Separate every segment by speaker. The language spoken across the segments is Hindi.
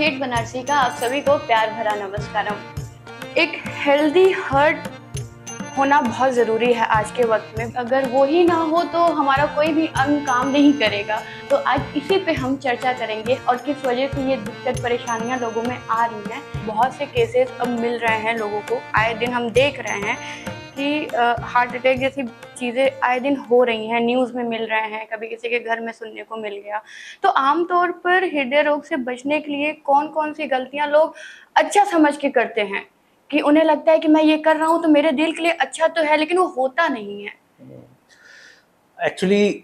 Speaker 1: ठेठ बनारसी का आप सभी को प्यार भरा नमस्कारम। एक हेल्दी हार्ट होना बहुत ज़रूरी है आज के वक्त में। अगर वो ही ना हो तो हमारा कोई भी अंग काम नहीं करेगा। तो आज इसी पे हम चर्चा करेंगे और किस वजह से ये दिक्कत परेशानियां लोगों में आ रही हैं। बहुत से केसेस अब मिल रहे हैं लोगों को, आए दिन हम देख रहे हैं कि हार्ट अटैक जैसी चीज़ें आए दिन हो रही हैं, न्यूज़ में मिल रहे हैं, कभी किसी के घर में सुनने को मिल गया। तो आमतौर पर हृदय रोग से बचने के लिए कौन कौन सी गलतियां लोग अच्छा समझ के करते हैं कि उन्हें लगता है कि मैं ये कर रहा हूँ तो मेरे दिल के लिए अच्छा तो है, लेकिन वो होता नहीं है।
Speaker 2: एक्चुअली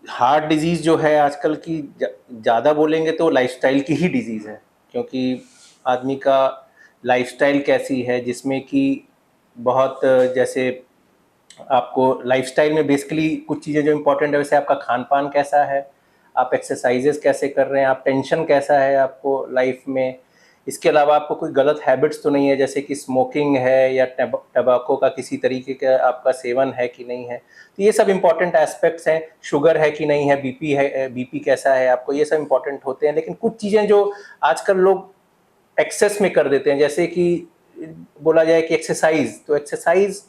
Speaker 2: हार्ट डिजीज़ जो है आजकल की ज़्यादा बोलेंगे तो लाइफस्टाइल की ही डिजीज़ है, क्योंकि आदमी का लाइफस्टाइल कैसी है जिसमें कि बहुत जैसे आपको लाइफस्टाइल में बेसिकली कुछ चीज़ें जो इम्पोर्टेंट है, वैसे आपका खान पान कैसा है, आप एक्सरसाइजेस कैसे कर रहे हैं, आप टेंशन कैसा है आपको लाइफ में, इसके अलावा आपको कोई गलत हैबिट्स तो नहीं है जैसे कि स्मोकिंग है या टबाको का किसी तरीके का आपका सेवन है कि नहीं है। तो ये सब इम्पोर्टेंट एस्पेक्ट्स हैं। शुगर है कि नहीं है, बीपी है, बीपी कैसा है आपको, ये सब इम्पोर्टेंट होते हैं। लेकिन कुछ चीज़ें जो आजकल लोग एक्सेस में कर देते हैं, जैसे कि बोला जाए कि एक्सरसाइज, तो एक्सरसाइज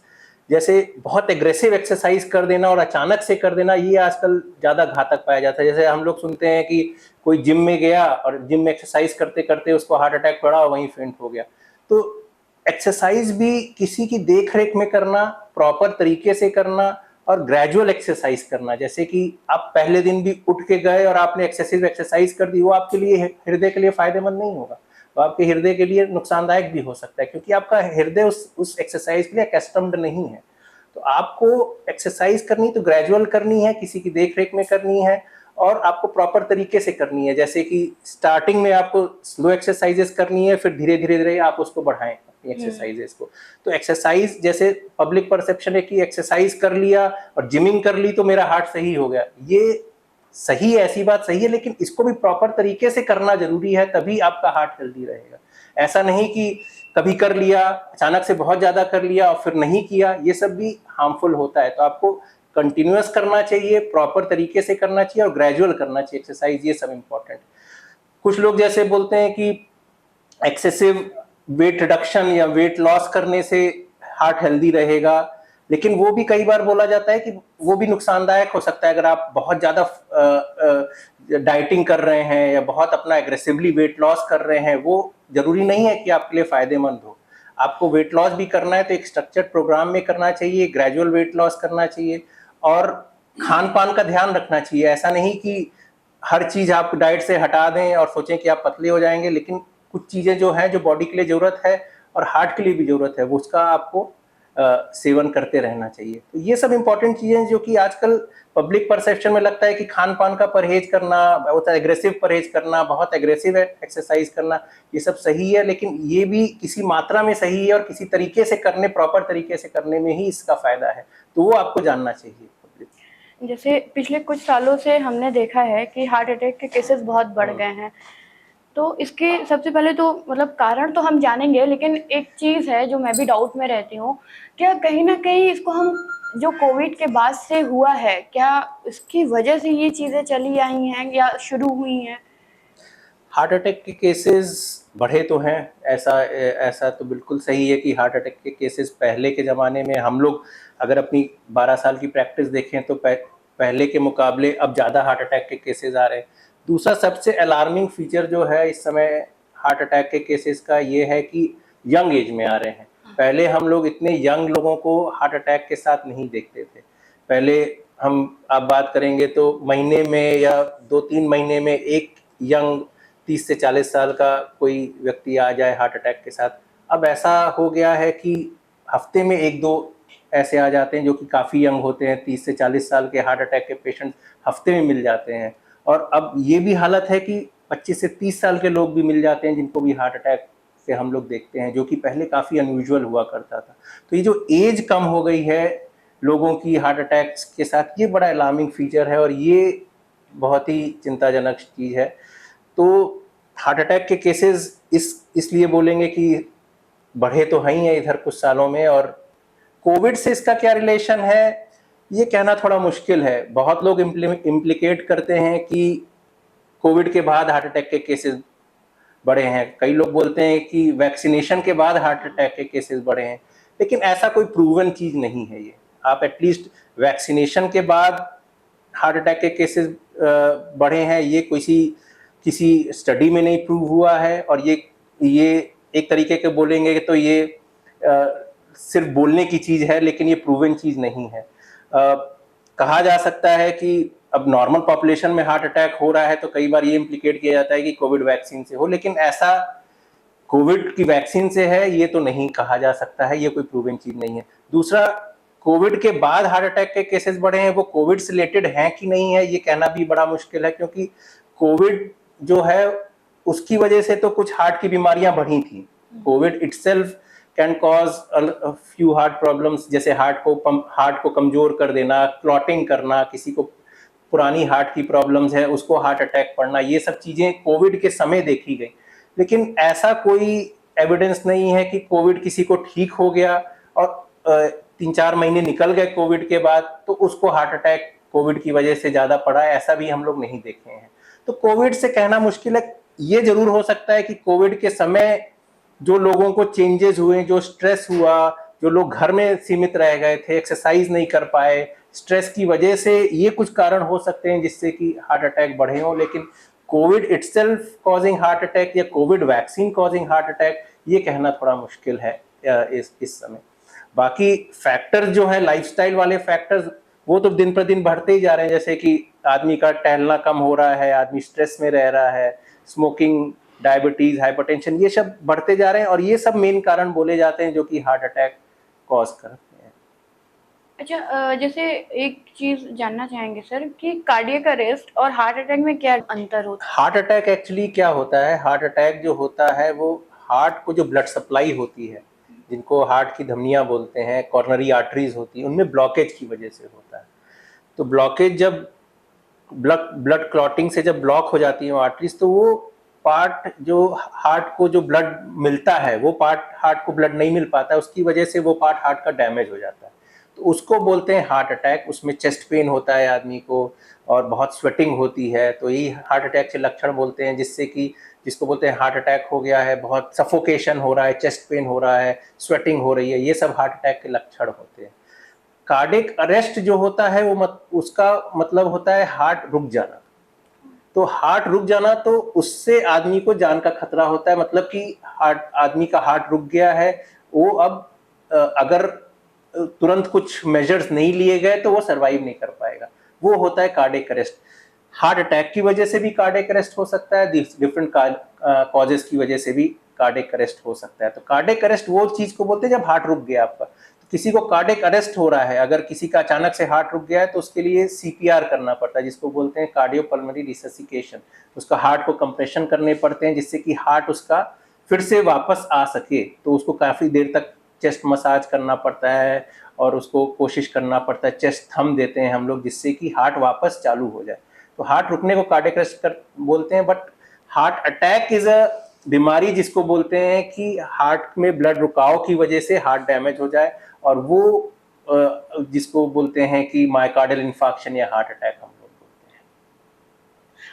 Speaker 2: जैसे बहुत एग्रेसिव एक्सरसाइज कर देना और अचानक से कर देना, ये आजकल ज़्यादा घातक पाया जाता है। जैसे हम लोग सुनते हैं कि कोई जिम में गया और जिम में एक्सरसाइज करते करते उसको हार्ट अटैक पड़ा और वहीं फेंट हो गया। तो एक्सरसाइज भी किसी की देख रेख में करना, प्रॉपर तरीके से करना और ग्रेजुअल एक्सरसाइज करना। जैसे कि आप पहले दिन भी उठ के गए और आपने एक्सेसिव एक्सरसाइज कर दी, वो आपके लिए हृदय के लिए फायदेमंद नहीं होगा, तो आपके हृदय के लिए नुकसानदायक भी हो सकता है, क्योंकि आपका हृदय उस एक्सरसाइज के लिए अकस्टम्ड नहीं है। तो आपको एक्सरसाइज करनी तो ग्रेजुअल करनी है, किसी की देख रेख में करनी है और आपको प्रॉपर तरीके से करनी है। जैसे कि स्टार्टिंग में आपको स्लो एक्सरसाइजेस करनी है, फिर धीरे धीरे धीरे आप उसको बढ़ाएं अपनी एक्सरसाइजेस को। तो एक्सरसाइज, जैसे पब्लिक परसेप्शन है कि एक्सरसाइज कर लिया और जिमिंग कर ली तो मेरा हार्ट सही हो गया, ये सही है, ऐसी बात सही है, लेकिन इसको भी प्रॉपर तरीके से करना जरूरी है, तभी आपका हार्ट हेल्दी रहेगा। ऐसा नहीं कि कभी कर लिया, अचानक से बहुत ज्यादा कर लिया और फिर नहीं किया, ये सब भी हार्मफुल होता है। तो आपको कंटिन्यूअस करना चाहिए, प्रॉपर तरीके से करना चाहिए और ग्रेजुअल करना चाहिए एक्सरसाइज, ये सब इंपॉर्टेंट। कुछ लोग जैसे बोलते हैं कि एक्सेसिव वेट रिडक्शन या वेट लॉस करने से हार्ट हेल्दी रहेगा, लेकिन वो भी कई बार बोला जाता है कि वो भी नुकसानदायक हो सकता है। अगर आप बहुत ज्यादा डाइटिंग कर रहे हैं या बहुत अपना एग्रेसिवली वेट लॉस कर रहे हैं, वो जरूरी नहीं है कि आपके लिए फायदेमंद हो। आपको वेट लॉस भी करना है तो एक स्ट्रक्चर्ड प्रोग्राम में करना चाहिए, ग्रेजुअल वेट लॉस करना चाहिए और खान पान का ध्यान रखना चाहिए। ऐसा नहीं कि हर चीज आप डाइट से हटा दें और सोचें कि आप पतले हो जाएंगे, लेकिन कुछ चीजें जो हैं जो बॉडी के लिए जरूरत है और हार्ट के लिए भी जरूरत है, वो उसका आपको सेवन करते रहना चाहिए। तो ये सब इंपॉर्टेंट चीजें जो कि आजकल पब्लिक परसेप्शन में लगता है कि खान पान का परहेज करना, बहुत एग्रेसिव परहेज करना, बहुत एग्रेसिव एक्सरसाइज करना, ये सब सही है, लेकिन ये भी किसी मात्रा में सही है और किसी तरीके से करने, प्रॉपर तरीके से करने में ही इसका फायदा है। तो वो आपको जानना चाहिए।
Speaker 1: जैसे पिछले कुछ सालों से हमने देखा है कि हार्ट अटैक के केसेस बहुत बढ़ गए हैं। तो इसके सबसे पहले तो मतलब कारण तो हम जानेंगे, लेकिन एक चीज़ है जो मैं भी डाउट में रहती हूँ, क्या कहीं ना कहीं इसको हम जो कोविड के बाद से हुआ है, क्या इसकी वजह से ये चीज़ें चली आई हैं या शुरू हुई हैं?
Speaker 2: हार्ट अटैक के केसेस बढ़े तो हैं, ऐसा तो बिल्कुल सही है कि हार्ट अटैक के केसेस पहले के ज़माने में, हम लोग अगर अपनी 12 साल की प्रैक्टिस देखें तो पहले के मुकाबले अब ज़्यादा हार्ट अटैक के केसेस आ रहे हैं। दूसरा सबसे अलार्मिंग फीचर जो है इस समय हार्ट अटैक के केसेस का, ये है कि यंग एज में आ रहे हैं। पहले हम लोग इतने यंग लोगों को हार्ट अटैक के साथ नहीं देखते थे। पहले हम आप बात करेंगे तो महीने में या 2-3 महीने में एक यंग 30 से 40 साल का कोई व्यक्ति आ जाए हार्ट अटैक के साथ। अब ऐसा हो गया है कि हफ्ते में 1-2 ऐसे आ जाते हैं जो कि काफ़ी यंग होते हैं। 30 से 40 साल के हार्ट अटैक के पेशेंट हफ्ते में मिल जाते हैं। और अब ये भी हालत है कि 25 से 30 साल के लोग भी मिल जाते हैं जिनको भी हार्ट अटैक से हम लोग देखते हैं, जो कि पहले काफ़ी अनयूजुअल हुआ करता था। तो ये जो एज कम हो गई है लोगों की हार्ट अटैक्स के साथ, ये बड़ा अलार्मिंग फीचर है और ये बहुत ही चिंताजनक चीज़ है। तो हार्ट अटैक के केसेस इसलिए बोलेंगे कि बढ़े तो हैं ही है इधर कुछ सालों में, और कोविड से इसका क्या रिलेशन है ये कहना थोड़ा मुश्किल है। बहुत लोग इम्प्लीकेट करते हैं कि कोविड के बाद हार्ट अटैक के केसेस बढ़े हैं, कई लोग बोलते हैं कि वैक्सीनेशन के बाद हार्ट अटैक के केसेस बढ़े हैं, लेकिन ऐसा कोई प्रूवन चीज़ नहीं है ये। आप एटलीस्ट वैक्सीनेशन के बाद हार्ट अटैक के केसेस बढ़े हैं, ये किसी स्टडी में नहीं प्रूव हुआ है, और ये एक तरीके के बोलेंगे कि तो ये सिर्फ बोलने की चीज़ है, लेकिन ये प्रूवन चीज़ नहीं है। कहा जा सकता है कि अब नॉर्मल पॉपुलेशन में हार्ट अटैक हो रहा है तो कई बार ये इम्प्लीकेट किया जाता है कि कोविड वैक्सीन से हो, लेकिन ऐसा कोविड की वैक्सीन से है ये तो नहीं कहा जा सकता है, ये कोई प्रूवन चीज नहीं है। दूसरा, कोविड के बाद हार्ट अटैक के केसेस बढ़े हैं, वो कोविड से रिलेटेड हैं कि नहीं है ये कहना भी बड़ा मुश्किल है, क्योंकि कोविड जो है उसकी वजह से तो कुछ हार्ट की बीमारियां बढ़ी थी। Covid itself can cause a few heart problems, जैसे हार्ट को कमजोर कर देना, क्लॉटिंग करना, किसी को पुरानी हार्ट की प्रॉब्लम्स है उसको हार्ट अटैक पड़ना, ये सब चीजें कोविड के समय देखी गई। लेकिन ऐसा कोई एविडेंस नहीं है कि कोविड किसी को ठीक हो गया और 3-4 महीने निकल गए कोविड के बाद तो उसको हार्ट अटैक कोविड की वजह से ज्यादा पड़ा है, ऐसा भी हम लोग नहीं देखे हैं। तो कोविड से कहना मुश्किल है। ये जरूर हो सकता है कि कोविड के समय जो लोगों को चेंजेस हुए, जो स्ट्रेस हुआ, जो लोग घर में सीमित रह गए थे, एक्सरसाइज नहीं कर पाए, स्ट्रेस की वजह से ये कुछ कारण हो सकते हैं जिससे कि हार्ट अटैक बढ़े हों, लेकिन COVID itself causing heart attack या COVID vaccine causing heart attack ये कहना थोड़ा मुश्किल है इस समय। बाकी फैक्टर जो है लाइफस्टाइल वाले फैक्टर्स वो तो दिन पर दिन बढ़ते ही जा रहे हैं, जैसे कि आदमी का टहलना कम हो रहा है, आदमी स्ट्रेस में रह रहा है, स्मोकिंग, डायबिटीज, हाइपरटेंशन, ये सब बढ़ते जा रहे हैं और ये सब मेन कारण बोले जाते हैं जो कि हार्ट अटैक कॉज करते हैं।
Speaker 1: अच्छा, जैसे एक चीज जानना चाहेंगे सर कि कार्डियक अरेस्ट और हार्ट अटैक में क्या अंतर होता है?
Speaker 2: हार्ट अटैक एक्चुअली क्या होता है, हार्ट अटैक जो होता है वो हार्ट को जो ब्लड सप्लाई होती है, जिनको हार्ट की धमनियां बोलते हैं, कॉर्नरी आर्टरीज होती है, उनमें ब्लॉकेज की वजह से होता है। तो ब्लॉकेज जब ब्लड क्लॉटिंग से जब ब्लॉक हो जाती है आर्टरीज, तो वो पार्ट जो हार्ट को जो ब्लड मिलता है वो पार्ट हार्ट को ब्लड नहीं मिल पाता है, उसकी वजह से वो पार्ट हार्ट का डैमेज हो जाता है, तो उसको बोलते हैं हार्ट अटैक। उसमें चेस्ट पेन होता है आदमी को और बहुत स्वेटिंग होती है, तो यही हार्ट अटैक के लक्षण बोलते हैं, जिसको बोलते हैं हार्ट अटैक हो गया है, बहुत सफोकेशन हो रहा है, चेस्ट पेन हो रहा है, स्वेटिंग हो रही है, ये सब हार्ट अटैक के लक्षण होते हैं। कार्डियक अरेस्ट जो होता है वो उसका मतलब होता है हार्ट रुक जाना। तो हार्ट रुक जाना तो उससे आदमी को जान का खतरा होता है, मतलब कि आदमी का हार्ट रुक गया है, वो अब अगर तुरंत कुछ मेजर्स नहीं लिए गए तो वो सरवाइव नहीं कर पाएगा, वो होता है कार्डियक अरेस्ट। हार्ट अटैक की वजह से भी कार्डियक अरेस्ट हो सकता है, डिफरेंट कॉजेस की वजह से भी कार्डियक अरेस्ट हो सकता है। तो कार्डियक अरेस्ट वो चीज को बोलते हैं जब हार्ट रुक गया आपका। तो किसी को कार्डियक अरेस्ट हो रहा है, अगर किसी का अचानक से हार्ट रुक गया है तो उसके लिए सीपीआर करना पड़ता है, जिसको बोलते हैं कार्डियोपल्मोनरी रिससिकेशन। उसका हार्ट को कंप्रेशन करने पड़ते हैं जिससे कि हार्ट उसका फिर से वापस आ सके, तो उसको काफी देर तक चेस्ट मसाज करना पड़ता है और उसको कोशिश करना पड़ता है, चेस्ट थम देते हैं हम लोग जिससे कि हार्ट वापस चालू हो जाए। तो हार्ट रुकने को कार्डियक अरेस्ट बोलते हैं। But heart attack is a बीमारी जिसको बोलते हैं कि हार्ट में ब्लड रुकाव की वजह से हार्ट डैमेज हो जाए, और वो जिसको बोलते हैं कि मायोकार्डियल इन्फार्क्शन या हार्ट अटैक हम लोग बोलते हैं।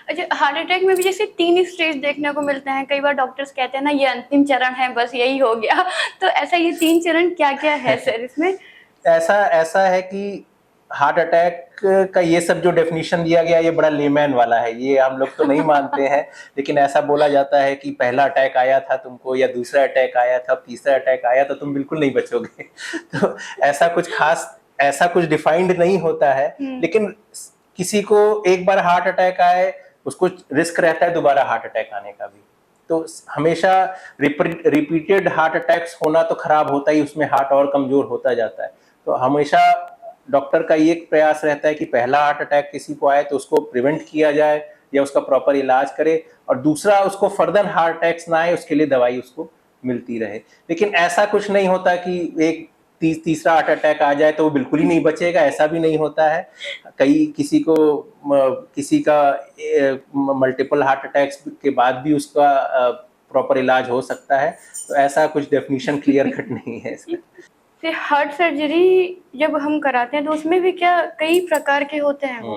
Speaker 1: अच्छा, हार्ट अटैक में भी जैसे 3 स्टेज देखने को मिलते हैं, कई बार डॉक्टर्स कहते हैं ना ये अंतिम चरण है, बस यही हो गया। तो ऐसा ये 3 चरण क्या क्या है सर इसमें?
Speaker 2: ऐसा है कि हार्ट अटैक का ये सब जो डेफिनेशन दिया गया ये बड़ा लेमैन वाला है, ये हम लोग तो नहीं मानते हैं, लेकिन ऐसा बोला जाता है कि पहला अटैक आया था तुमको, या दूसरा अटैक आया था, तीसरा अटैक आया तो तुम बिल्कुल नहीं बचोगे। तो ऐसा कुछ डिफाइंड नहीं होता है, लेकिन किसी को एक बार हार्ट अटैक आए उसको रिस्क रहता है दोबारा हार्ट अटैक आने का भी। तो हमेशा रिपीटेड हार्ट अटैक्स होना तो खराब होता ही, उसमें हार्ट और कमजोर होता जाता है। तो हमेशा डॉक्टर का ये प्रयास रहता है कि पहला हार्ट अटैक किसी को आए तो उसको प्रिवेंट किया जाए या उसका प्रॉपर इलाज करे, और दूसरा उसको फर्दर हार्ट अटैक्स ना आए उसके लिए दवाई उसको मिलती रहे। लेकिन ऐसा कुछ नहीं होता कि एक तीसरा हार्ट अटैक आ जाए तो वो बिल्कुल ही नहीं बचेगा, ऐसा भी नहीं होता है। किसी का मल्टीपल हार्ट अटैक्स के बाद भी उसका प्रॉपर इलाज हो सकता है। तो ऐसा कुछ डेफिनेशन क्लियर कट नहीं है इसका।
Speaker 1: फिर हार्ट सर्जरी जब हम कराते हैं तो उसमें भी क्या कई प्रकार के होते हैं वो?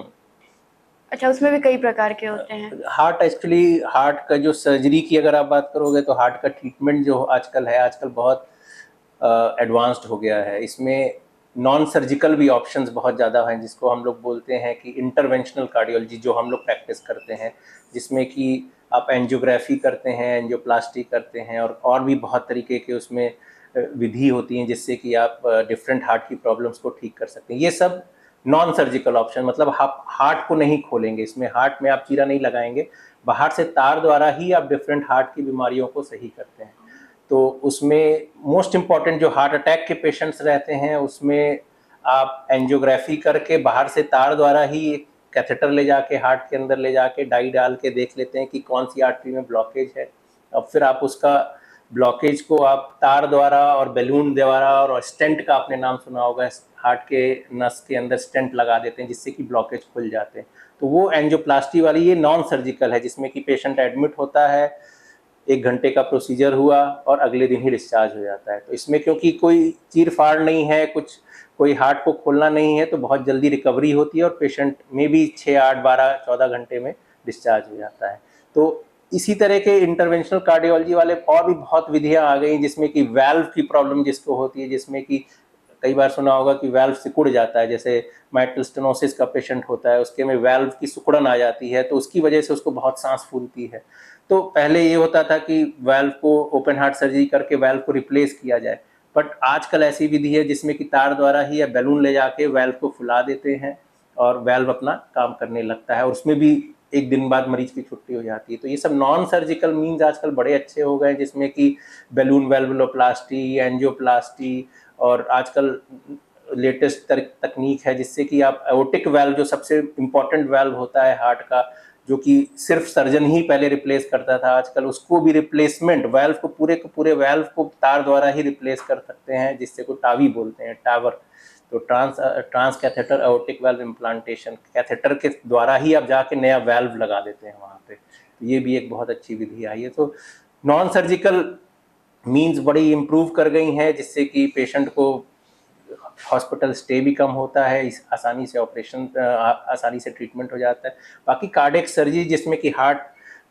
Speaker 1: अच्छा, उसमें भी कई प्रकार के होते हैं।
Speaker 2: हार्ट एक्चुअली हार्ट का जो सर्जरी की अगर आप बात करोगे तो हार्ट का ट्रीटमेंट जो आजकल है, आजकल बहुत एडवांस्ड हो गया है। इसमें नॉन सर्जिकल भी ऑप्शंस बहुत ज़्यादा हैं, जिसको हम लोग बोलते हैं कि इंटरवेंशनल कार्डियोलॉजी, जो हम लोग प्रैक्टिस करते हैं, जिसमें कि आप एंजियोग्राफी करते हैं, एंजियोप्लास्टी करते हैं, और भी बहुत तरीके के उसमें विधि होती हैं जिससे कि आप डिफरेंट हार्ट की प्रॉब्लम्स को ठीक कर सकते हैं। ये सब नॉन सर्जिकल ऑप्शन, मतलब आप हार्ट को नहीं खोलेंगे, इसमें हार्ट में आप चीरा नहीं लगाएंगे, बाहर से तार द्वारा ही आप डिफरेंट हार्ट की बीमारियों को सही करते हैं। तो उसमें मोस्ट इम्पॉर्टेंट जो हार्ट अटैक के पेशेंट्स रहते हैं, उसमें आप एंजियोग्राफी करके बाहर से तार द्वारा ही एक कैथेटर ले जाके हार्ट के अंदर ले जाके डाई डाल के देख लेते हैं कि कौन सी आर्टरी में ब्लॉकेज है। अब फिर आप उसका ब्लॉकेज को आप तार द्वारा और बैलून द्वारा, और स्टेंट का आपने नाम सुना होगा, हार्ट के नस के अंदर स्टेंट लगा देते हैं जिससे कि ब्लॉकेज खुल जाते हैं। तो वो एंजियोप्लास्टी वाली ये नॉन सर्जिकल है, जिसमें कि पेशेंट एडमिट होता है, 1 घंटे का प्रोसीजर हुआ और अगले दिन ही डिस्चार्ज हो जाता है। तो इसमें क्योंकि कोई चीर फाड़ नहीं है, कोई हार्ट को खोलना नहीं है, तो बहुत जल्दी रिकवरी होती है और पेशेंट में भी 6, 8, 12, 14 घंटे में डिस्चार्ज हो जाता है। तो इसी तरह के इंटरवेंशनल कार्डियोलॉजी वाले और भी बहुत विधियां आ गई, जिसमें कि वैल्व की प्रॉब्लम जिसको होती है, जिसमें कि कई बार सुना होगा कि वैल्व सिकुड़ जाता है, जैसे माइट्रल स्टेनोसिस का पेशेंट होता है, उसके में वैल्व की सिकुड़न आ जाती है, तो उसकी वजह से उसको बहुत सांस फूलती है। तो पहले ये होता था कि वैल्व को ओपन हार्ट सर्जरी करके वैल्व को रिप्लेस किया जाए, बट आजकल ऐसी विधि है जिसमें कि तार द्वारा ही या बैलून ले जाके वैल्व को फुला देते हैं और वैल्व अपना काम करने लगता है, और उसमें भी 1 दिन बाद मरीज की छुट्टी हो जाती है। तो ये सब नॉन सर्जिकल मीन्स आजकल बड़े अच्छे हो गए, जिसमें कि बैलून वेल्वुलोप्लास्टी, एंजियोप्लास्टी, और आजकल लेटेस्ट तकनीक है जिससे कि आप एओर्टिक वाल्व, जो सबसे इम्पॉर्टेंट वाल्व होता है हार्ट का, जो कि सिर्फ सर्जन ही पहले रिप्लेस करता था, आजकल उसको भी रिप्लेसमेंट वाल्व को, पूरे वाल्व को तार द्वारा ही रिप्लेस कर सकते हैं, जिससे को टावी बोलते हैं, टावर। तो transcatheter aortic valve implantation, catheter के द्वारा ही आप जाके नया वाल्व लगा देते हैं वहाँ पे। तो ये भी एक बहुत अच्छी विधि आई है। तो नॉन सर्जिकल मीन्स बड़ी इम्प्रूव कर गई हैं, जिससे कि पेशेंट को हॉस्पिटल स्टे भी कम होता है, आसानी से ऑपरेशन, आसानी से ट्रीटमेंट हो जाता है। बाकी कार्डियक सर्जरी, जिसमें कि हार्ट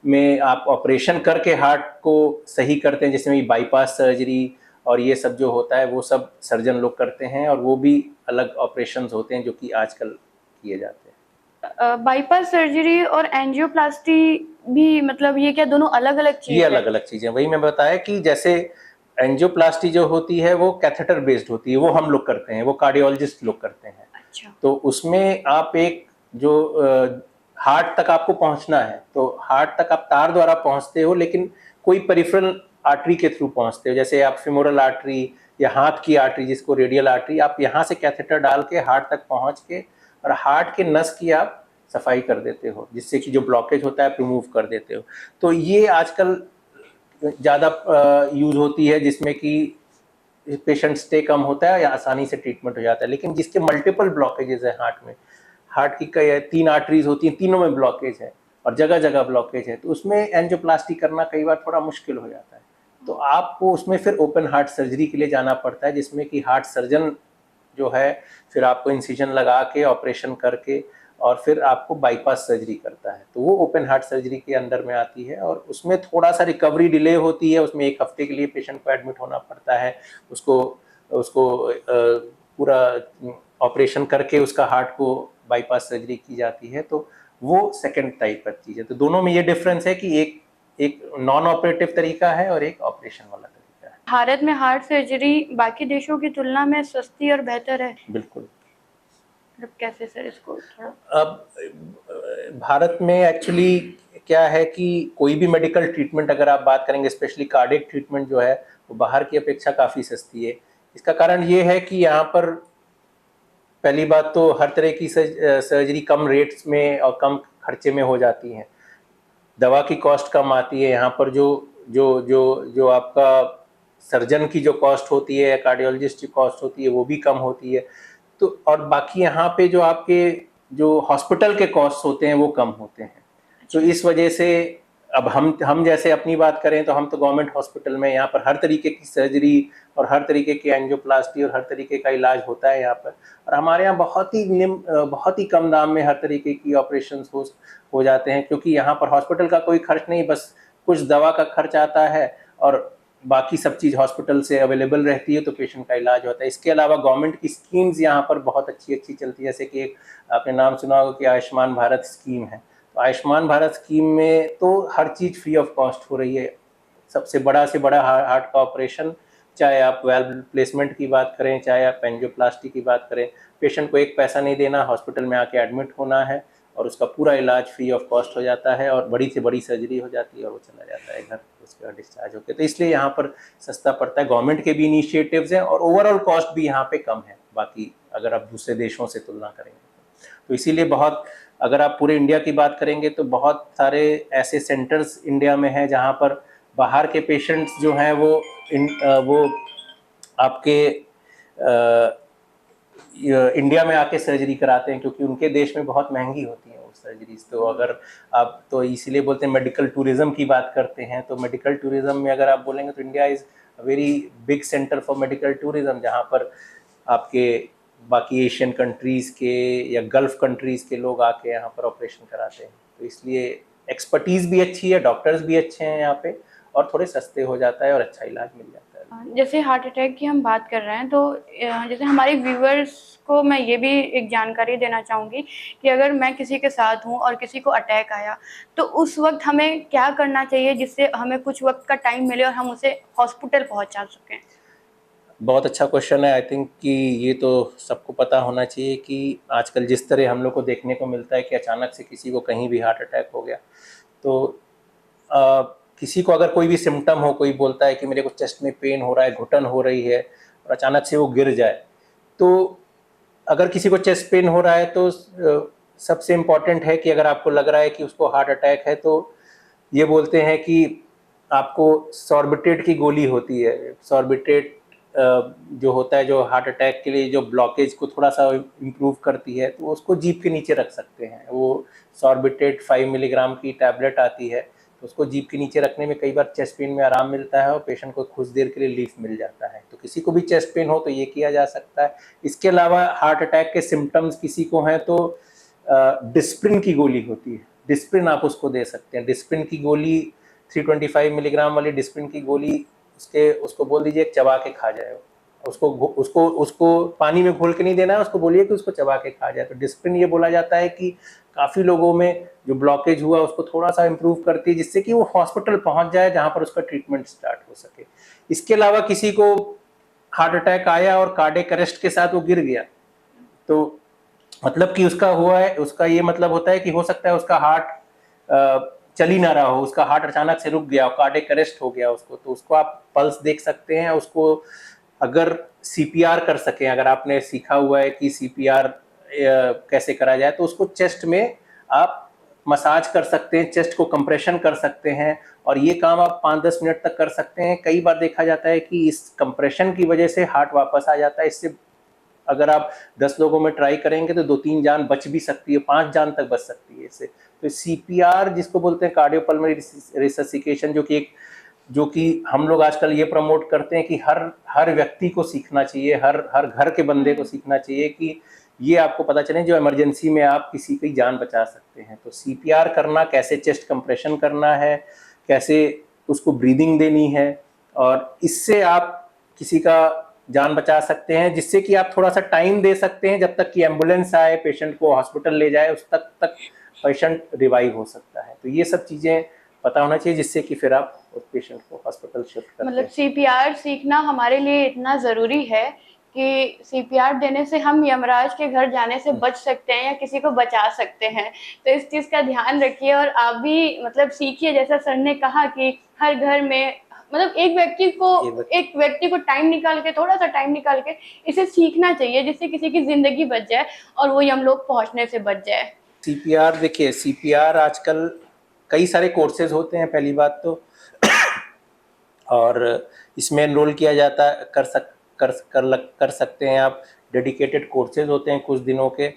Speaker 2: में आप ऑपरेशन करके हार्ट को सही करते हैं, जिसमें बाईपास सर्जरी और ये सब जो होता है, वो सब सर्जन लोग करते हैं, और वो भी अलग ऑपरेशंस होते हैं जो कि आजकल किए जाते हैं।
Speaker 1: बाईपास सर्जरी और एंजियोप्लास्टी भी, मतलब ये क्या दोनों अलग अलग चीज
Speaker 2: ये
Speaker 1: है?
Speaker 2: अलग अलग चीजें, वही मैं बताया कि जैसे एंजियोप्लास्टी जो होती है वो कैथेटर बेस्ड होती है, वो हम लोग करते हैं, वो कार्डियोलॉजिस्ट लोग करते हैं।
Speaker 1: अच्छा।
Speaker 2: तो उसमें आप एक जो हार्ट तक आपको पहुंचना है, तो हार्ट तक आप तार द्वारा पहुंचते हो, लेकिन कोई पेरिफेरल आर्टरी के थ्रू पहुंचते हो, जैसे आप फेमोरल आर्टरी या हाथ की आर्टरी, जिसको रेडियल आर्टरी, आप यहाँ से कैथेटर डाल के हार्ट तक पहुंच के और हार्ट के नस की आप सफाई कर देते हो, जिससे कि जो ब्लॉकेज होता है आप रिमूव कर देते हो। तो ये आजकल ज़्यादा यूज होती है, जिसमें कि पेशेंट स्टे कम होता है या आसानी से ट्रीटमेंट हो जाता है। लेकिन जिसके मल्टीपल ब्लॉकेजेस है हार्ट में, हार्ट की कई 3 आर्टरीज होती हैं, तीनों में ब्लॉकेज है और जगह जगह ब्लॉकेज है, तो उसमें एंजियोप्लास्टी करना कई बार थोड़ा मुश्किल हो जाता है। तो आपको उसमें फिर ओपन हार्ट सर्जरी के लिए जाना पड़ता है, जिसमें कि हार्ट सर्जन जो है फिर आपको इंसिजन लगा के ऑपरेशन करके और फिर आपको बाईपास सर्जरी करता है, तो वो ओपन हार्ट सर्जरी के अंदर में आती है। और उसमें थोड़ा सा रिकवरी डिले होती है, उसमें 1 हफ्ते के लिए पेशेंट को एडमिट होना पड़ता है, उसको पूरा ऑपरेशन करके उसका हार्ट को बाईपास सर्जरी की जाती है। तो वो सेकेंड टाइप का चीज़ है। तो दोनों में ये डिफरेंस है कि एक नॉन ऑपरेटिव तरीका है और एक ऑपरेशन वाला तरीका है।
Speaker 1: भारत में हार्ट सर्जरी बाकी देशों की तुलना में सस्ती और बेहतर है?
Speaker 2: बिल्कुल।
Speaker 1: मतलब कैसे सर, इसको थोड़ा।
Speaker 2: अब भारत में एक्चुअली क्या है कि कोई भी मेडिकल ट्रीटमेंट अगर आप बात करेंगे, स्पेशली कार्डियक ट्रीटमेंट जो है, वो बाहर की अपेक्षा काफ़ी सस्ती है। इसका कारण ये है कि यहाँ पर पहली बात तो हर तरह की सर्जरी कम रेट्स में और कम खर्चे में हो जाती हैं, दवा की कॉस्ट कम आती है यहाँ पर। जो जो जो जो आपका सर्जन की जो कॉस्ट होती है, कार्डियोलॉजिस्ट की कॉस्ट होती है, वो भी कम होती है। तो और बाकी यहाँ पे जो आपके जो हॉस्पिटल के कॉस्ट होते हैं वो कम होते हैं। तो इस वजह से अब हम जैसे अपनी बात करें तो हम तो गवर्नमेंट हॉस्पिटल में, यहाँ पर हर तरीके की सर्जरी और हर तरीके की एंजियोप्लास्टी और हर तरीके का इलाज होता है यहाँ पर। और हमारे यहाँ बहुत ही कम दाम में हर तरीके की ऑपरेशन हो जाते हैं, क्योंकि यहाँ पर हॉस्पिटल का कोई खर्च नहीं, बस कुछ दवा का खर्च आता है और बाकी सब चीज़ हॉस्पिटल से अवेलेबल रहती है, तो पेशेंट का इलाज होता है। इसके अलावा गवर्नमेंट की स्कीम्स यहाँ पर बहुत अच्छी चलती है, जैसे कि एक आपने नाम सुना होगा कि आयुष्मान भारत स्कीम है। तो आयुष्मान भारत स्कीम में तो हर चीज़ फ्री ऑफ कॉस्ट हो रही है। सबसे बड़ा से बड़ा हार्ट का ऑपरेशन, चाहे आप वेल्व रिप्लेसमेंट की बात करें, चाहे आप एंजियोप्लास्टी की बात करें, पेशेंट को एक पैसा नहीं देना, हॉस्पिटल में आके एडमिट होना है और उसका पूरा इलाज फ्री ऑफ कॉस्ट हो जाता है और बड़ी से बड़ी सर्जरी हो जाती है और वो चला जाता है घर, उसके बाद डिस्चार्ज होकर। तो इसलिए यहाँ पर सस्ता पड़ता है। गवर्नमेंट के भी इनिशिएटिव्स हैं और ओवरऑल कॉस्ट भी यहाँ पे कम है, बाकी अगर आप दूसरे देशों से तुलना करेंगे तो इसीलिए बहुत, अगर आप पूरे इंडिया की बात करेंगे तो बहुत सारे ऐसे सेंटर्स इंडिया में हैं जहाँ पर बाहर के पेशेंट्स जो हैं वो आपके इंडिया में आके सर्जरी कराते हैं, क्योंकि उनके देश में बहुत महंगी होती हैं वो सर्जरीज। तो अगर आप, तो इसीलिए बोलते हैं मेडिकल टूरिज्म की बात करते हैं, तो मेडिकल टूरिज्म में अगर आप बोलेंगे तो India is a very big centre for medical tourism, जहाँ पर आपके बाकी एशियन कंट्रीज़ के या गल्फ़ कंट्रीज़ के लोग आके यहाँ पर ऑपरेशन कराते हैं। तो इसलिए एक्सपर्टीज़ भी अच्छी है, डॉक्टर्स भी अच्छे हैं यहाँ पे, और थोड़े सस्ते हो जाता है और अच्छा इलाज मिल जाता है।
Speaker 1: जैसे हार्ट अटैक की हम बात कर रहे हैं, तो जैसे हमारे व्यूअर्स को मैं ये भी एक जानकारी देना चाहूँगी कि अगर मैं किसी के साथ हूँ और किसी को अटैक आया, तो उस वक्त हमें क्या करना चाहिए जिससे हमें कुछ वक्त का टाइम मिले और हम उसे हॉस्पिटल पहुँचा सकें?
Speaker 2: बहुत अच्छा क्वेश्चन है। आई थिंक कि ये तो सबको पता होना चाहिए कि आजकल जिस तरह हम लोग को देखने को मिलता है कि अचानक से किसी को कहीं भी हार्ट अटैक हो गया, तो किसी को अगर कोई भी सिम्टम हो, कोई बोलता है कि मेरे को चेस्ट में पेन हो रहा है, घुटन हो रही है, और अचानक से वो गिर जाए, तो अगर किसी को चेस्ट पेन हो रहा है तो सबसे इम्पॉर्टेंट है कि अगर आपको लग रहा है कि उसको हार्ट अटैक है, तो ये बोलते हैं कि आपको सॉर्बिट्रेट की गोली होती है। सॉर्बिट्रेट जो होता है, जो हार्ट अटैक के लिए जो ब्लॉकेज को थोड़ा सा इम्प्रूव करती है, तो उसको जीभ के नीचे रख सकते हैं। वो सॉर्बिट्रेट 5 मिलीग्राम की टैबलेट आती है, तो उसको जीभ के नीचे रखने में कई बार चेस्ट पेन में आराम मिलता है और पेशेंट को कुछ देर के लिए रिलीफ मिल जाता है। तो किसी को भी चेस्ट पेन हो तो ये किया जा सकता है। इसके अलावा हार्ट अटैक के सिम्टम्स किसी को हैं तो डिस्प्रिन की गोली होती है, डिस्प्रिन आप उसको दे सकते हैं। डिस्प्रिन की गोली 325 मिलीग्राम वाली डिस्प्रिन की गोली उसको बोल दीजिए चबा के खा जाए। उसको पानी में घोल के नहीं देना है, उसको बोलिए कि उसको चबा के खा जाए। तो डिस्प्रिन ये बोला जाता है कि काफ़ी लोगों में जो ब्लॉकेज हुआ उसको थोड़ा सा इम्प्रूव करती है, जिससे कि वो हॉस्पिटल पहुंच जाए जहां पर उसका ट्रीटमेंट स्टार्ट हो सके। इसके अलावा किसी को हार्ट अटैक आया और कार्डियक अरेस्ट के साथ वो गिर गया, तो मतलब कि उसका हुआ है, उसका ये मतलब होता है कि हो सकता है उसका हार्ट चल ही ना रहा हो, उसका हार्ट अचानक से रुक गया, कार्डियक अरेस्ट हो गया उसको। तो उसको आप पल्स देख सकते हैं, उसको अगर सीपीआर कर सकें, अगर आपने सीखा हुआ है कि सीपीआर कैसे करा जाए, तो उसको चेस्ट में आप मसाज कर सकते हैं, चेस्ट को कंप्रेशन कर सकते हैं, और ये काम आप 5-10 मिनट तक कर सकते हैं। कई बार देखा जाता है कि इस कंप्रेशन की वजह से हार्ट वापस आ जाता है। इससे अगर आप 10 लोगों में ट्राई करेंगे तो 2-3 जान बच भी सकती है, 5 जान तक बच सकती है इससे। तो सीपीआर जिसको बोलते हैं कार्डियोपल्मोनरी रिससिकेशन, जो कि हम लोग आजकल ये प्रमोट करते हैं कि हर व्यक्ति को सीखना चाहिए, हर घर के बंदे को सीखना चाहिए कि ये आपको पता चले जो इमरजेंसी में आप किसी की जान बचा सकते हैं। तो सीपीआर करना, कैसे चेस्ट कंप्रेशन करना है, कैसे उसको ब्रीदिंग देनी है, और इससे आप किसी का जान बचा सकते हैं, जिससे कि आप थोड़ा सा टाइम दे सकते हैं जब तक कि एम्बुलेंस आए, पेशेंट को हॉस्पिटल ले जाए, उस तक पेशेंट रिवाइव हो सकता है। तो ये सब चीज़ें पता होना चाहिए, जिससे कि फिर आप उस पेशेंट को हॉस्पिटल शिफ्ट करते हैं।
Speaker 1: मतलब सीपीआर सीखना हमारे लिए इतना ज़रूरी है कि सीपीआर देने से हम यमराज के घर जाने से बच सकते हैं या किसी को बचा सकते हैं। तो इस चीज़ का ध्यान रखिए और आप भी मतलब सीखिए, जैसा सर ने कहा कि हर घर में मतलब एक व्यक्ति को टाइम निकाल के, थोड़ा सा टाइम निकाल के इसे सीखना चाहिए, जिससे किसी की ज़िंदगी बच जाए और वो यमलोक पहुँचने से बच जाए।
Speaker 2: सीपीआर, देखिए सीपीआर आजकल कई सारे कोर्सेज होते हैं पहली बात तो, और इसमें एनरोल किया जाता है, कर सकते हैं आप। डेडिकेटेड कोर्सेज होते हैं कुछ दिनों के,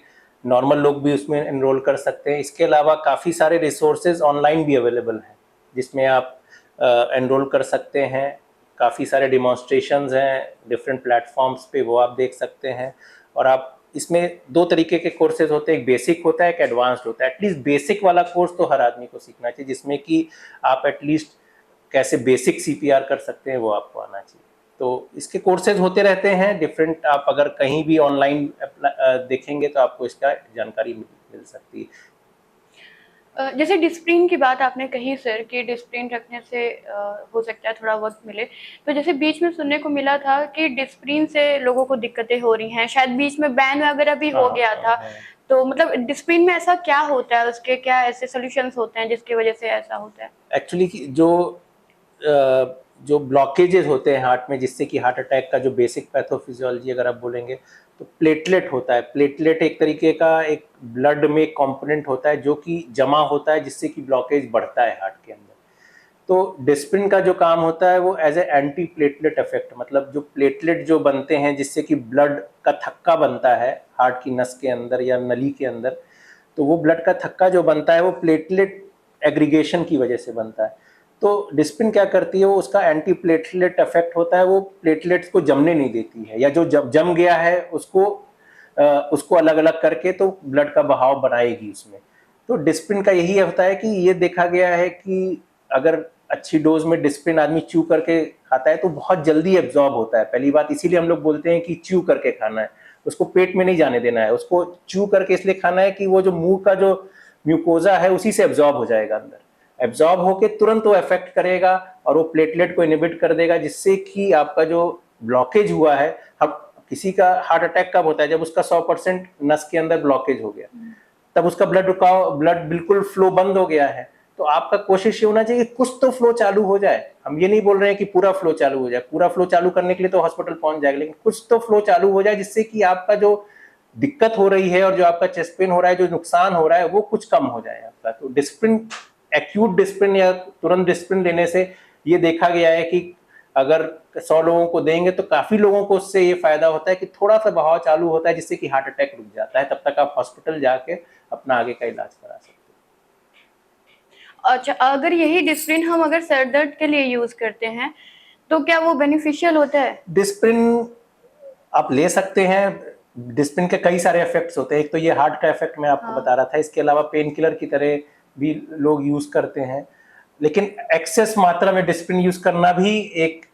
Speaker 2: नॉर्मल लोग भी उसमें एनरोल कर सकते हैं। इसके अलावा काफ़ी सारे रिसोर्सेज ऑनलाइन भी अवेलेबल हैं, जिसमें आप एनरोल कर सकते हैं। काफ़ी सारे डिमॉन्स्ट्रेशंस हैं डिफरेंट प्लेटफॉर्म्स पे, वो आप देख सकते हैं। और आप इसमें दो तरीके के कोर्सेज होते हैं, एक बेसिक होता है, एक एडवांस्ड होता है। एटलीस्ट बेसिक वाला कोर्स तो हर आदमी को सीखना चाहिए, जिसमें कि आप एटलीस्ट कैसे बेसिक सीपीआर कर सकते हैं वो आपको आना चाहिए। तो इसके कोर्सेज होते रहते हैं डिफरेंट, आप अगर कहीं भी ऑनलाइन देखेंगे तो आपको इसका जानकारी मिल सकती है।
Speaker 1: जैसे डिसिप्लिन की बात आपने कही सर कि डिसिप्लिन रखने से हो सकता है थोड़ा वक्त मिले, तो जैसे बीच में सुनने को मिला था कि डिसिप्लिन से लोगों को दिक्कतें हो रही हैं, शायद बीच में बैन वगैरह भी हो गया था। तो मतलब डिसिप्लिन में ऐसा क्या होता है, उसके क्या ऐसे सॉल्यूशंस होते हैं जिसकी वजह से ऐसा होता है?
Speaker 2: एक्चुअली जो ब्लॉकेजेस होते हैं हार्ट में, जिससे कि हार्ट अटैक का जो बेसिक पैथोफिजियोलॉजी अगर आप बोलेंगे तो प्लेटलेट होता है। प्लेटलेट एक तरीके का एक ब्लड में कंपोनेंट होता है जो कि जमा होता है, जिससे कि ब्लॉकेज बढ़ता है हार्ट के अंदर। तो डिस्प्रिन का जो काम होता है वो as a anti platelet effect, मतलब जो प्लेटलेट जो बनते हैं जिससे कि ब्लड का थक्का बनता है हार्ट की नस के अंदर या नली के अंदर, तो वो ब्लड का थक्का जो बनता है वो प्लेटलेट एग्रीगेशन की वजह से बनता है। तो डिस्प्रिन क्या करती है, वो उसका एंटी प्लेटलेट इफेक्ट होता है, वो प्लेटलेट्स को जमने नहीं देती है, या जो जम गया है उसको अलग अलग करके तो ब्लड का बहाव बनाएगी उसमें। तो डिस्प्रिन का यही होता है कि ये देखा गया है कि अगर अच्छी डोज में डिस्प्रिन आदमी च्यू करके खाता है तो बहुत जल्दी एब्जॉर्ब होता है। पहली बात इसीलिए हम लोग बोलते हैं कि च्यू करके खाना है, उसको पेट में नहीं जाने देना है, उसको च्यू करके इसलिए खाना है कि वो जो मुंह का जो म्यूकोजा है उसी से एब्जॉर्ब हो जाएगा अंदर, एब्जॉर्ब होके तुरंत वो इफेक्ट करेगा और वो प्लेटलेट को इनहिबिट कर देगा, जिससे कि आपका जो ब्लॉकेज हुआ है, हम किसी का हार्ट अटैक कब होता है, जब उसका 100% नस के अंदर ब्लॉकेज हो गया, तब उसका ब्लड बिल्कुल फ्लो बंद हो गया है। तो आपका कोशिश ये होना चाहिए कि कुछ तो फ्लो चालू हो जाए। हम ये नहीं बोल रहे हैं कि पूरा फ्लो चालू हो जाए, पूरा फ्लो चालू करने के लिए तो हॉस्पिटल पहुंच जाएगा, लेकिन कुछ तो फ्लो चालू हो जाए जिससे कि आपका जो दिक्कत हो रही है और जो आपका चेस्ट पेन हो रहा है, जो नुकसान हो रहा है, वो कुछ कम हो जाए आपका। तो डिस्प्रिन, एक्यूट डिस्प्रिन या तुरंत डिस्प्रिन लेने से ये देखा गया है कि अगर 100 लोगों को देंगे तो काफी लोगों को उससे ये फायदा होता है कि थोड़ा सा बहाव चालू होता है, जिससे कि हार्ट अटैक रुक जाता है। तब तक आप हॉस्पिटल जाके अपना आगे का इलाज करा सकते हैं।
Speaker 1: अच्छा, अगर यही डिसिप्लिन हम अगर सर दर्द के लिए यूज करते हैं तो क्या वो बेनिफिशियल होता है?
Speaker 2: डिस्प्रिन आप ले सकते हैं। डिस्प्रिन के कई सारे इफेक्ट्स होते हैं, एक तो ये हार्ट का इफेक्ट मैं आपको बता रहा था, इसके अलावा पेन किलर की तरह भी लोग यूज करते हैं, लेकिन एक्सेस मात्रा में डिस्प्रिन यूज करना भी एक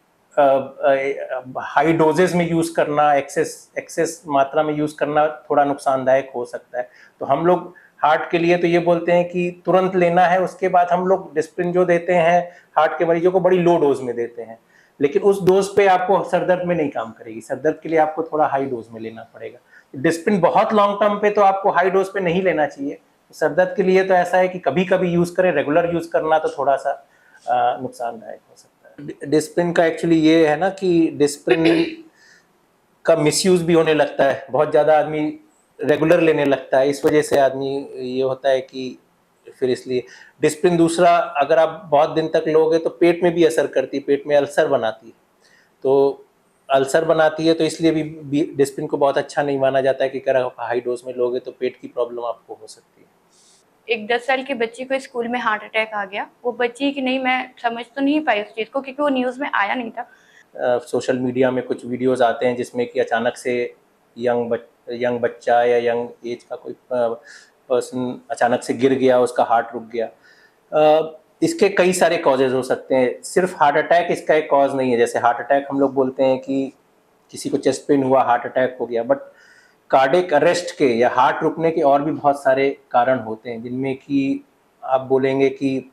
Speaker 2: हाई डोजेस में यूज करना, एक्सेस मात्रा में यूज करना थोड़ा नुकसानदायक हो सकता है। तो हम लोग हार्ट के लिए तो ये बोलते हैं कि तुरंत लेना है, उसके बाद हम लोग डिस्प्रिन जो देते हैं हार्ट के मरीजों को बड़ी लो डोज में देते हैं, लेकिन उस डोज पे आपको सरदर्द में नहीं काम करेगी। सरदर्द के लिए आपको थोड़ा हाई डोज में लेना पड़ेगा। डिस्प्रिन बहुत लॉन्ग टर्म पे तो आपको हाई डोज पे नहीं लेना चाहिए। सरदर्द के लिए तो ऐसा है कि कभी कभी यूज करें, रेगुलर यूज करना तो थोड़ा सा नुकसानदायक हो सकता है। डिस्प्रिन का एक्चुअली ये है ना कि डिस्प्रिन का मिसयूज भी होने लगता है, बहुत ज्यादा आदमी रेगुलर लेने लगता है, इस वजह से आदमी ये होता है कि फिर इसलिए डिस्प्रिन। दूसरा, अगर आप बहुत दिन तक लोगे तो पेट में भी असर करती है, पेट में अल्सर बनाती है, तो अल्सर बनाती है, तो इसलिए भी डिस्प्रिन को बहुत अच्छा नहीं माना जाता है कि अगर आप हाई डोज में लोगे तो पेट की प्रॉब्लम आपको हो सकती है।
Speaker 1: एक 10 साल की बच्ची को स्कूल में हार्ट अटैक आ गया, वो बच्ची की नहीं, मैं समझ तो नहीं पाई उस चीज़ को क्योंकि वो न्यूज़ में आया नहीं था।
Speaker 2: सोशल मीडिया में कुछ वीडियोस आते हैं जिसमें कि अचानक से यंग बच्चा या यंग एज का कोई पर्सन अचानक से गिर गया, उसका हार्ट रुक गया। इसके कई सारे कॉजेज हो सकते हैं, सिर्फ हार्ट अटैक इसका एक कॉज नहीं है। जैसे हार्ट अटैक हम लोग बोलते हैं कि किसी को चेस्ट पेन हुआ, हार्ट अटैक हो गया, बट कार्डियक अरेस्ट के या हार्ट रुकने के और भी बहुत सारे कारण होते हैं, जिनमें कि आप बोलेंगे कि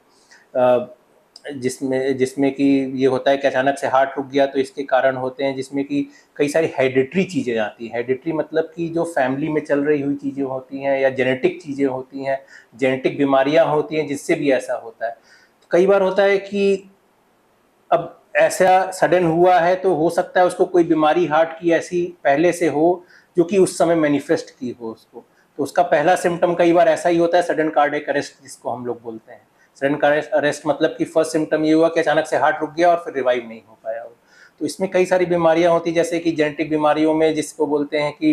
Speaker 2: जिसमें कि ये होता है कि अचानक से हार्ट रुक गया, तो इसके कारण होते हैं जिसमें कि कई सारी हेरिडिटरी चीज़ें आती हैं। हेरिडिटरी मतलब कि जो फैमिली में चल रही हुई चीज़ें होती हैं या जेनेटिक चीज़ें होती हैं, जेनेटिक बीमारियां होती हैं जिससे भी ऐसा होता है। तो कई बार होता है कि अब ऐसा सडन हुआ है तो हो सकता है उसको कोई बीमारी हार्ट की ऐसी पहले से हो जो कि उस समय मैनिफेस्ट की हो उसको, तो उसका पहला सिम्टम कई बार ऐसा ही होता है, सडन कार्डियक अरेस्ट जिसको हम लोग बोलते हैं। सडन कार्डियक अरेस्ट मतलब कि फर्स्ट सिम्टम ये हुआ कि अचानक से हार्ट रुक गया और फिर रिवाइव नहीं हो पाया हो। तो इसमें कई सारी बीमारियां होती, जैसे कि जेनेटिक बीमारियों में जिसको बोलते हैं कि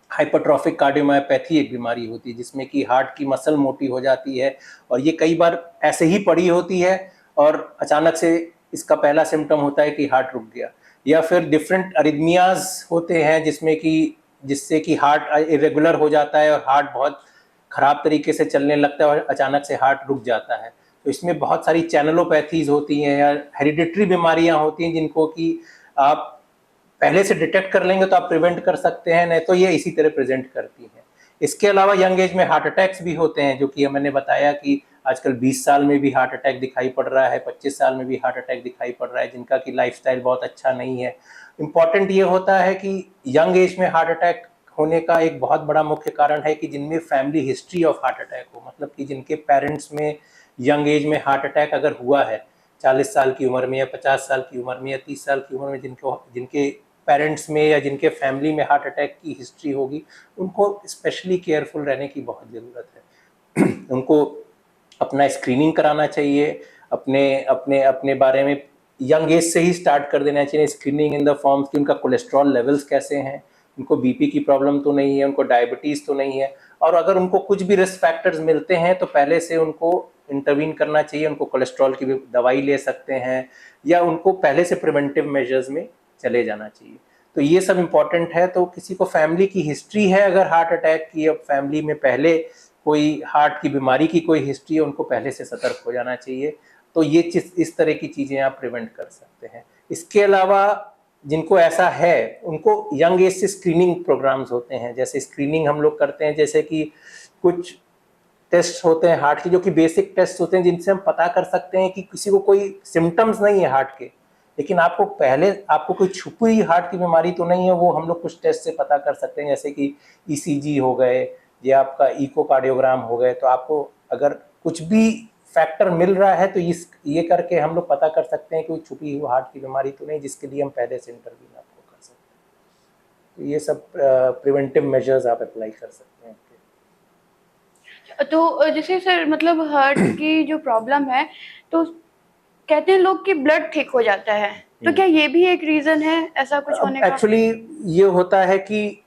Speaker 2: हाइपरट्रॉफिक कार्डियोमायोपैथी एक बीमारी होती है जिसमें कि हार्ट की मसल मोटी हो जाती है, और ये कई बार ऐसे ही पड़ी होती है और अचानक से इसका पहला सिम्टम होता है कि हार्ट रुक गया। या फिर डिफरेंट अरिथमियाज होते हैं जिससे कि हार्ट इरेगुलर हो जाता है और हार्ट बहुत खराब तरीके से चलने लगता है और अचानक से हार्ट रुक जाता है। तो इसमें बहुत सारी चैनलोपैथीज होती हैं या हेरिडिटरी बीमारियां होती हैं जिनको कि आप पहले से डिटेक्ट कर लेंगे तो आप प्रिवेंट कर सकते हैं, नहीं तो ये इसी तरह प्रेजेंट करती हैं। इसके अलावा यंग एज में हार्ट अटैक्स भी होते हैं, जो कि मैंने बताया कि आजकल 20 साल में भी हार्ट अटैक दिखाई पड़ रहा है, 25 साल में भी हार्ट अटैक दिखाई पड़ रहा है, जिनका कि लाइफस्टाइल बहुत अच्छा नहीं है। इम्पॉर्टेंट ये होता है कि यंग एज में हार्ट अटैक होने का एक बहुत बड़ा मुख्य कारण है कि जिनमें family history of heart attack हो, मतलब कि जिनके पेरेंट्स में यंग एज में हार्ट अटैक अगर हुआ है 40 साल की उम्र में या 50 साल की उम्र में या 30 साल की उम्र में, जिनके पेरेंट्स में या जिनके फैमिली में हार्ट अटैक की हिस्ट्री होगी, उनको स्पेशली केयरफुल रहने की बहुत ज़रूरत है। उनको अपना स्क्रीनिंग कराना चाहिए, अपने अपने अपने बारे में यंग एज से ही स्टार्ट कर देना चाहिए स्क्रीनिंग इन द फॉर्म्स कि उनका कोलेस्ट्रॉल लेवल्स कैसे हैं, उनको बीपी की प्रॉब्लम तो नहीं है, उनको डायबिटीज़ तो नहीं है, और अगर उनको कुछ भी रिस्क फैक्टर्स मिलते हैं तो पहले से उनको इंटरवीन करना चाहिए। उनको कोलेस्ट्रॉल की भी दवाई ले सकते हैं या उनको पहले से प्रिवेंटिव मेजर्स में चले जाना चाहिए। तो ये सब इम्पॉर्टेंट है। तो किसी को फैमिली की हिस्ट्री है अगर हार्ट अटैक की, अब फैमिली में पहले कोई हार्ट की बीमारी की कोई हिस्ट्री है, उनको पहले से सतर्क हो जाना चाहिए। तो ये चीज, इस तरह की चीज़ें आप प्रिवेंट कर सकते हैं। इसके अलावा जिनको ऐसा है उनको यंग एज से स्क्रीनिंग प्रोग्राम्स होते हैं, जैसे स्क्रीनिंग हम लोग करते हैं, जैसे कि कुछ टेस्ट होते हैं हार्ट के जो कि बेसिक टेस्ट होते हैं जिनसे हम पता कर सकते हैं कि किसी को कोई सिम्टम्स नहीं है हार्ट के, लेकिन आपको कोई छुपी हुई हार्ट की बीमारी तो नहीं है, वो हम लोग कुछ टेस्ट से पता कर सकते हैं, जैसे कि ईसीजी हो गए या आपका इकोकार्डियोग्राम हो गए। तो आपको अगर कुछ भी फैक्टर मिल रहा है तो ये करके हम लोग पता कर सकते हैं कि कोई छुपी हुई हार्ट की बीमारी तो नहीं, जिसके लिए हम पहले से इंटरवीन आपको कर सकते हैं। तो ये सब प्रिवेंटिव मेजर्स आप अप्लाई कर सकते हैं।
Speaker 1: तो जैसे सर मतलब हार्ट की जो प्रॉब्लम है, तो कहते हैं लोग कि ब्लड थिक हो जाता है, तो क्या ये भी एक रीजन है ऐसा कुछ होने का?
Speaker 2: एक्चुअली ये होता है कि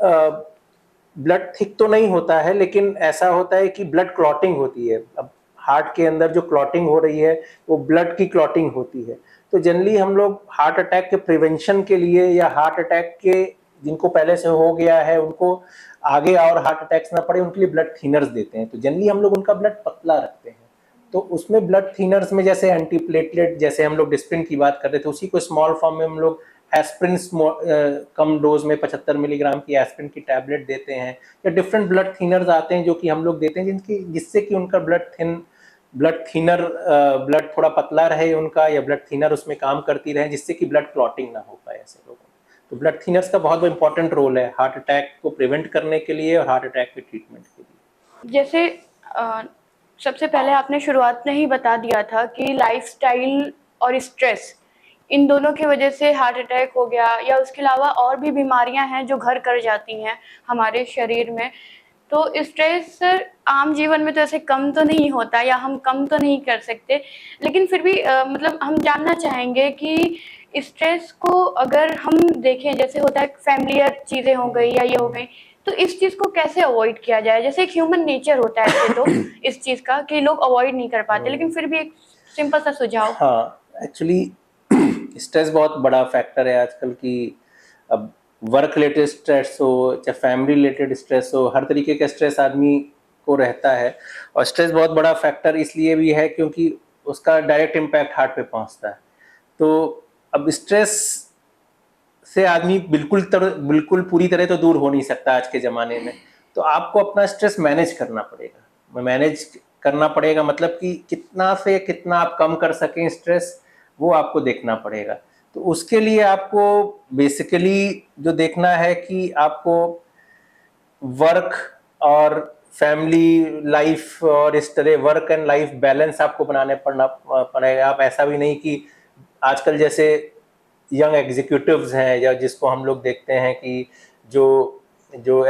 Speaker 2: ब्लड थिक तो नहीं होता है, लेकिन ऐसा होता है कि ब्लड क्लॉटिंग होती है। अब हार्ट के अंदर जो क्लॉटिंग हो रही है वो ब्लड की क्लॉटिंग होती है। तो जनरली हम लोग हार्ट अटैक के प्रिवेंशन के लिए या हार्ट अटैक के जिनको पहले से हो गया है उनको आगे और हार्ट अटैक्स ना पड़े उनके लिए ब्लड थिनर्स देते हैं। तो जनरली हम लोग उनका ब्लड पतला रखते हैं। तो उसमें ब्लड थिनर्स में जैसे एंटीप्लेटलेट, जैसे हम लोग डिस्प्रिन की बात कर रहे थे, उसी को स्मॉल फॉर्म में हम लोग एस्प्रिन कम डोज में 75 मिलीग्राम की एस्प्रिन की टैबलेट देते हैं, या डिफरेंट ब्लड थिनर्स आते हैं जो कि हम लोग देते हैं जिससे कि उनका ब्लड थोड़ा पतला रहे उनका, या ब्लड थिनर उसमें काम करती रहे जिससे कि ब्लड क्लॉटिंग ना हो पाए ऐसे लोगों में। तो ब्लड थिनर्स का बहुत इंपॉर्टेंट रोल है हार्ट अटैक को प्रिवेंट करने के लिए और हार्ट अटैक के ट्रीटमेंट के लिए।
Speaker 1: जैसे सबसे पहले आपने शुरुआत में ही बता दिया था कि लाइफस्टाइल और स्ट्रेस, इन दोनों की वजह से हार्ट अटैक हो गया, या उसके अलावा और भी बीमारियां हैं जो घर कर जाती हैं हमारे शरीर में। तो स्ट्रेस आम जीवन में तो ऐसे कम तो नहीं होता, या हम कम तो नहीं कर सकते, लेकिन फिर भी मतलब हम जानना चाहेंगे कि स्ट्रेस को अगर हम देखें, जैसे होता है फैमिलियर चीज़ें हो गई या ये हो गई, तो इस चीज़ को कैसे अवॉइड किया जाए? जैसे एक ह्यूमन नेचर होता है ऐसे तो इस चीज़ का कि लोग अवॉइड नहीं कर पाते, लेकिन फिर भी एक सिंपल सा सुझाव।
Speaker 2: हाँ, एक्चुअली स्ट्रेस बहुत बड़ा फैक्टर है आजकल की। अब वर्क रिलेटेड स्ट्रेस हो चाहे फैमिली रिलेटेड स्ट्रेस हो, हर तरीके का स्ट्रेस आदमी को रहता है। और स्ट्रेस बहुत बड़ा फैक्टर इसलिए भी है क्योंकि उसका डायरेक्ट इम्पैक्ट हार्ट पे पहुंचता है। तो अब स्ट्रेस से आदमी बिल्कुल पूरी तरह तो दूर हो नहीं सकता आज के ज़माने में। तो आपको अपना स्ट्रेस मैनेज करना पड़ेगा। मैनेज करना पड़ेगा मतलब कि कितना से कितना आप कम कर सकें स्ट्रेस, वो आपको देखना पड़ेगा। तो उसके लिए आपको बेसिकली जो देखना है कि आपको वर्क और फैमिली लाइफ और इस तरह वर्क एंड लाइफ बैलेंस आपको बनाने पड़ेगा। आप ऐसा भी नहीं कि आजकल जैसे यंग एग्जीक्यूटिव्स हैं, या जिसको हम लोग देखते हैं कि जो जो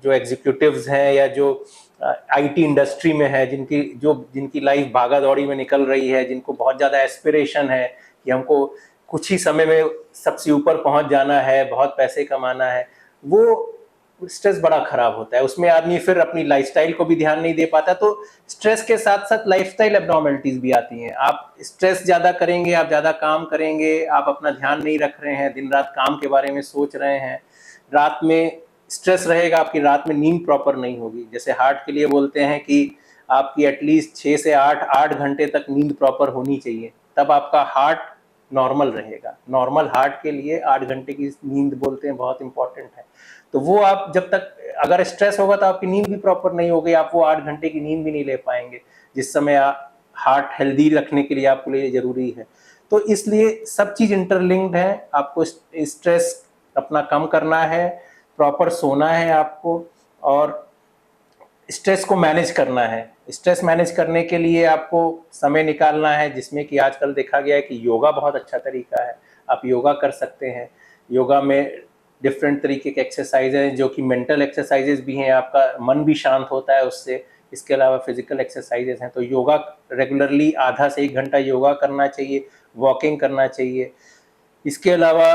Speaker 2: जो एग्जीक्यूटिव्स हैं या जो आईटी इंडस्ट्री में है, जिनकी लाइफ भागा दौड़ी में निकल रही है, जिनको बहुत ज़्यादा एस्पिरेशन है कि हमको कुछ ही समय में सबसे ऊपर पहुंच जाना है, बहुत पैसे कमाना है। वो स्ट्रेस बड़ा खराब होता है। उसमें आदमी फिर अपनी लाइफस्टाइल को भी ध्यान नहीं दे पाता, तो स्ट्रेस के साथ साथ लाइफस्टाइल एब्नॉर्मलिटीज भी आती हैं। आप स्ट्रेस ज़्यादा करेंगे, आप ज़्यादा काम करेंगे, आप अपना ध्यान नहीं रख रहे हैं, दिन रात काम के बारे में सोच रहे हैं, रात में स्ट्रेस रहेगा, आपकी रात में नींद प्रॉपर नहीं होगी। जैसे हार्ट के लिए बोलते हैं कि आपकी एटलीस्ट 6 से 8 घंटे तक नींद प्रॉपर होनी चाहिए, तब आपका हार्ट नॉर्मल रहेगा। नॉर्मल हार्ट के लिए 8 घंटे की नींद बोलते हैं बहुत इंपॉर्टेंट है। तो वो आप जब तक, अगर स्ट्रेस होगा तो आपकी नींद भी प्रॉपर नहीं होगी, आप वो 8 घंटे की नींद भी नहीं ले पाएंगे, जिस समय हार्ट हेल्दी रखने के लिए आपके लिए जरूरी है। तो इसलिए सब चीज़ इंटरलिंक्ड है। आपको स्ट्रेस अपना कम करना है, प्रॉपर सोना है आपको, और स्ट्रेस को मैनेज करना है। स्ट्रेस मैनेज करने के लिए आपको समय निकालना है, जिसमें कि आजकल देखा गया है कि योगा बहुत अच्छा तरीका है। आप योगा कर सकते हैं। योगा में डिफरेंट तरीके के एक्सरसाइज हैं, जो कि मेंटल एक्सरसाइजेज भी हैं, आपका मन भी शांत होता है उससे। इसके अलावा फिजिकल एक्सरसाइजेज हैं। तो योगा रेगुलरली आधा से 1 घंटा योगा करना चाहिए, वॉकिंग करना चाहिए। इसके अलावा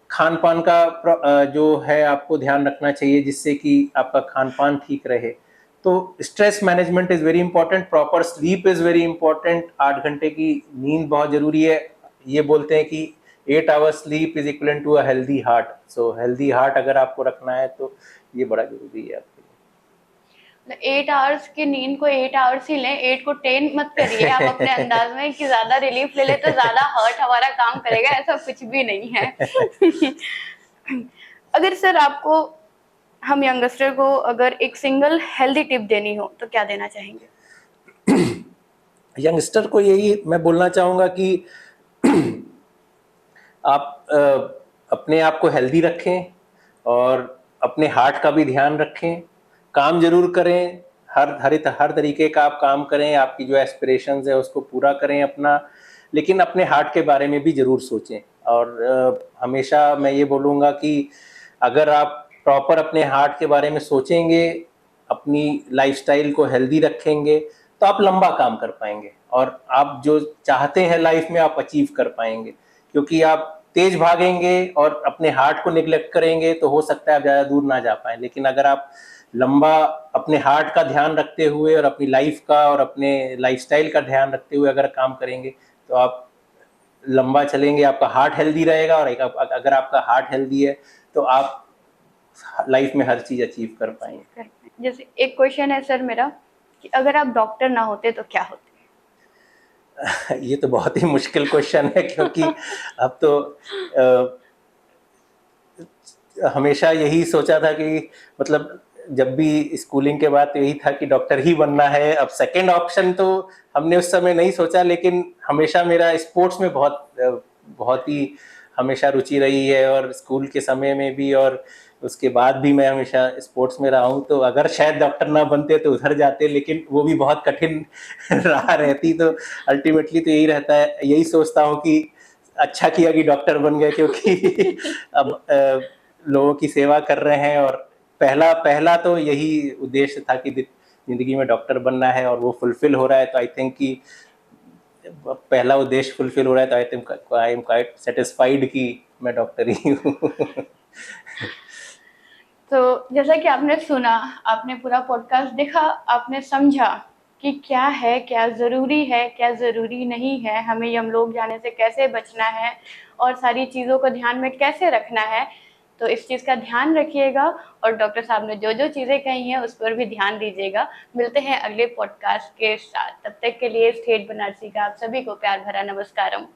Speaker 2: खान पान का जो है आपको ध्यान रखना चाहिए, जिससे कि आपका खान पान ठीक रहे। तो stress management is very important, proper sleep is very important. 8 घंटे की नींद बहुत ज़रूरी है। ये बोलते हैं कि 8 hours sleep is equal to a healthy heart. So healthy heart अगर आपको रखना है तो ये बड़ा ज़रूरी है आपके
Speaker 1: 8 आवर्स की नींद को 8 आवर्स ही लें, 8 को 10 मत करिए आप अपने अंदाज में कि ज्यादा रिलीफ ले ले तो ज्यादा हर्ट हमारा काम करेगा, ऐसा कुछ भी नहीं है। अगर सर आपको, हम यंगस्टर को अगर एक सिंगल हेल्दी टिप देनी हो तो क्या देना चाहेंगे?
Speaker 2: यंगस्टर को यही मैं बोलना चाहूँगा कि आप अपने आप को हेल्दी रखें और अपने हार्ट का भी ध्यान रखें। काम जरूर करें, हर तरीके का आप काम करें, आपकी जो एस्पिरेशंस है उसको पूरा करें अपना, लेकिन अपने हार्ट के बारे में भी ज़रूर सोचें। और हमेशा मैं ये बोलूँगा कि अगर आप प्रॉपर अपने हार्ट के बारे में सोचेंगे, अपनी लाइफस्टाइल को हेल्दी रखेंगे, तो आप लंबा काम कर पाएंगे और आप जो चाहते हैं लाइफ में आप अचीव कर पाएंगे। क्योंकि आप तेज भागेंगे और अपने हार्ट को निगलेक्ट करेंगे तो हो सकता है आप ज़्यादा दूर ना जा पाएं। लेकिन अगर आप लंबा अपने हार्ट का ध्यान रखते हुए और अपनी लाइफ का और अपने लाइफस्टाइल का ध्यान रखते हुए अगर काम करेंगे तो आप लंबा चलेंगे, आपका हार्ट हेल्दी रहेगा। और अगर आपका हार्ट हेल्दी है तो आप लाइफ में हर चीज़ अचीव कर पाएंगे।
Speaker 1: जैसे एक क्वेश्चन है सर मेरा कि अगर आप डॉक्टर ना होते तो क्या होते?
Speaker 2: ये तो बहुत ही मुश्किल क्वेश्चन है, क्योंकि अब तो हमेशा यही सोचा था कि मतलब जब भी स्कूलिंग के बाद तो यही था कि डॉक्टर ही बनना है। अब सेकंड ऑप्शन तो हमने उस समय नहीं सोचा, लेकिन हमेशा मेरा स्पोर्ट्स में बहुत ही हमेशा रुचि रही है, और स्कूल के समय में भी और उसके बाद भी मैं हमेशा स्पोर्ट्स में रहा हूँ। तो अगर शायद डॉक्टर ना बनते तो उधर जाते, लेकिन वो भी बहुत कठिन राह रहती। तो अल्टीमेटली तो यही रहता है, यही सोचता हूँ कि अच्छा किया कि डॉक्टर बन गए, क्योंकि अब लोगों की सेवा कर रहे हैं। और पहला पहला तो यही उद्देश्य था कि जिंदगी में डॉक्टर बनना है, और वो फुलफिल हो रहा है। तो आई थिंक कि पहला उद्देश्य फुलफिल हो रहा है, तो I think I am quite satisfied कि मैं डॉक्टर ही हूँ।
Speaker 1: तो जैसा कि आपने सुना, आपने पूरा पॉडकास्ट देखा, आपने समझा कि क्या है, क्या ज़रूरी है, क्या ज़रूरी नहीं है, हमें यमलोक जाने से कैसे बचना है और सारी चीज़ों को ध्यान में कैसे रखना है। तो इस चीज़ का ध्यान रखिएगा और डॉक्टर साहब ने जो जो चीज़ें कही हैं उस पर भी ध्यान दीजिएगा। मिलते हैं अगले पॉडकास्ट के साथ, तब तक के लिए स्टेट बनारसी का आप सभी को प्यार भरा नमस्कारम।